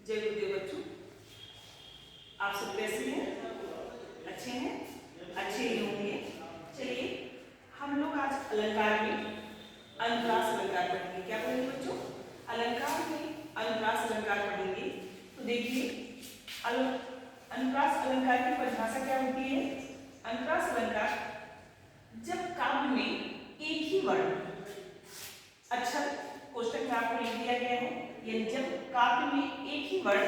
जय गुरुदेव बच्चों, आप सब कैसे हैं? अच्छे हैं? अच्छे ही होंगे। चलिए हम लोग आज अलंकार में अनुप्रास अलंकार पढ़ेंगे। क्या पढ़ेंगे बच्चों? अलंकार में अनुप्रास अलंकार पढ़ेंगे। तो देखिए अनुप्रास अलंकार की परिभाषा क्या होती है? अनुप्रास अलंकार जब काव्य में एक ही वर्ण अक्षर कोष्टक में आपको लिख दिया गया है, यानी जब काव्य में एक ही वर्ण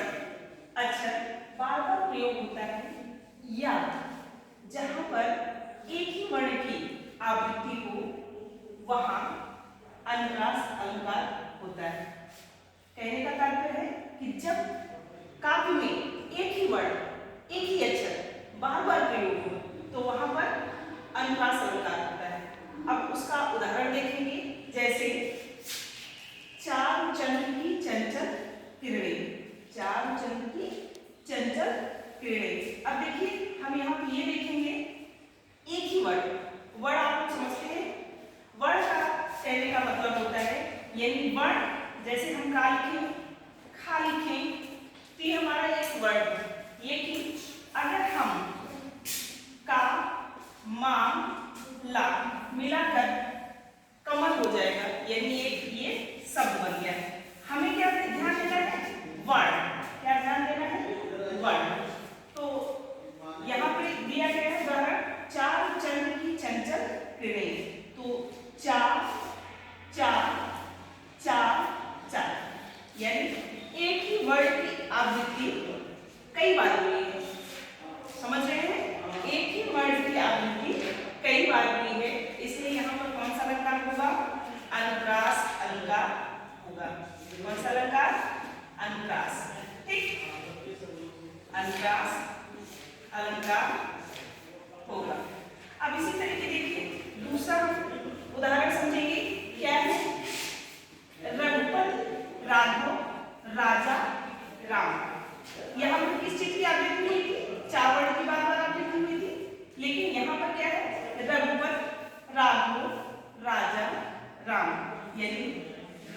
अक्षर बार बार प्रयोग होता है या जहां पर एक ही वर्ण की आवृत्ति हो वहां अनुप्रास अलंकार होता है। कहने का तात्पर्य है कि जब काव्य में एक ही वर्ण एक ही अक्षर बार बार प्रयोग हो तो वहां पर अनुप्रास अलंकार होता है। अब उसका उदाहरण देखेंगे, जैसे चार चंद्र की चंचल किरणें, चार चंद्र की चंचल किरणें। अब देखिए हम यहाँ पे ये देखेंगे एक ही वर्ण आप समझते हैं। वर्ण का कहने का मतलब होता है, यानी वर्ण जैसे हम का लिखें खा लिखें तो ये हमारा एक वर्ण है, लेकिन अगर हम का मा ला मिलाकर कमल हो जाएगा, यानी एक ये शब्द बन गया है। हमें क्या ध्यान देना है? वर्ण। क्या ध्यान देना है? वर्ण। तो यहाँ पे दिया गया है उदाहरण चार चंद्र की चंचल किरणें। तो चार चार चार चार, यानी एक ही वर्ण की आवृत्ति कई बार हुई है। समझ रहे हैं? एक ही वर्ण की आवृत्ति कई बार हुई है, इसलिए यहाँ पर कौन सा अलंकार होगा? अनुप्रास अलंकार होगा। कौन सा अलंकार? अनुप्रास। ठीक, अनुप्रास अलंकार होगा। अब इसी तरीके देखिए दूसरा उदाहरण समझेंगे। क्या है? रघुपति राघव राजा राम। यहाँ पर किस चीज की आवृत्ति हुई थी? चावड़ की बार बार आवृत्ति हुई थी, लेकिन यहाँ पर क्या है? रघुपति राघव राजा राम, यानी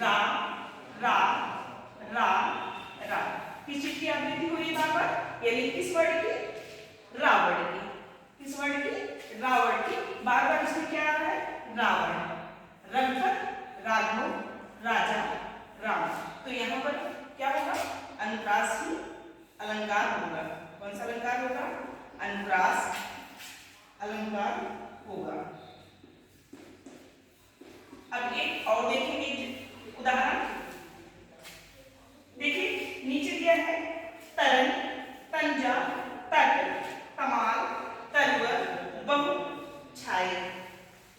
राम राम राम राम। किस चीज की आवृत्ति हो रही है बार बार? यानी किस वर्ण की? रावण की। किस वर्ण की? रावण की। बार बार इसमें क्या आ रहा है? रावण। रघुपति राघव राजा राम। तो यहाँ पर क्या होगा? अनुप्रास ही अलंकार होगा। कौन सा अलंकार होगा? अनुप्रास अलंकार होगा। अब एक और देखेंगे उदाहरण। देखिए नीचे दिया है तरन तंजा तट तमाल तरवर बहु छाया।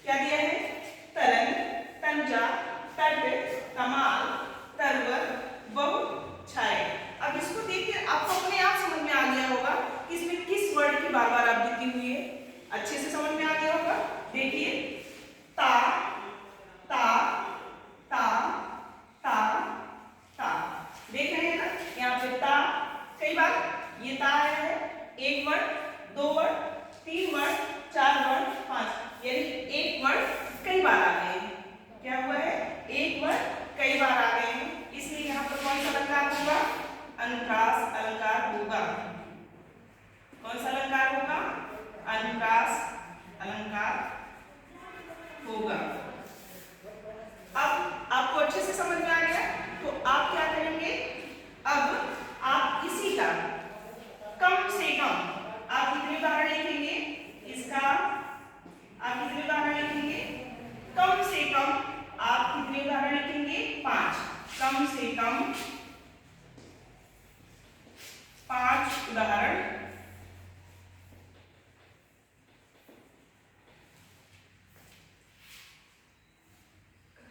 क्या दिया है? तरन तंजा तट तमाल तरवर बहु छाया। अब इसको देखिए आपको अपने आप समझ में आ गया होगा कि इसमें किस वर्ड की बार बार आवृत्ति हुई है। अच्छे से समझ में आ गया होगा। देखिए ता ता ता ता ता, देख रहे हैं ना? यहाँ पे ता कई बार ये ता आया है। एक वर्ड, दो वर्ड, तीन वर्ड, चार वर्ड, पांच, यानी एक वर्ड कई बार आ गए हैं। क्या हुआ है? एक वर्ड कई बार आ गए हैं, इसलिए यहाँ पर कौन सा अलंकार होगा? अनुप्रास अलंकार होगा। कौन सा अलंकार होगा? अनुप्रास अलंकार होगा। अब आपको अच्छे से समझ में आ गया, तो आप क्या करेंगे? अब आप इसी का कम से कम आप कितने उदाहरण लिखेंगे? इसका आप कितने उदाहरण लिखेंगे? कम से कम आप कितने उदाहरण लिखेंगे? 5। कम से कम 5 उदाहरण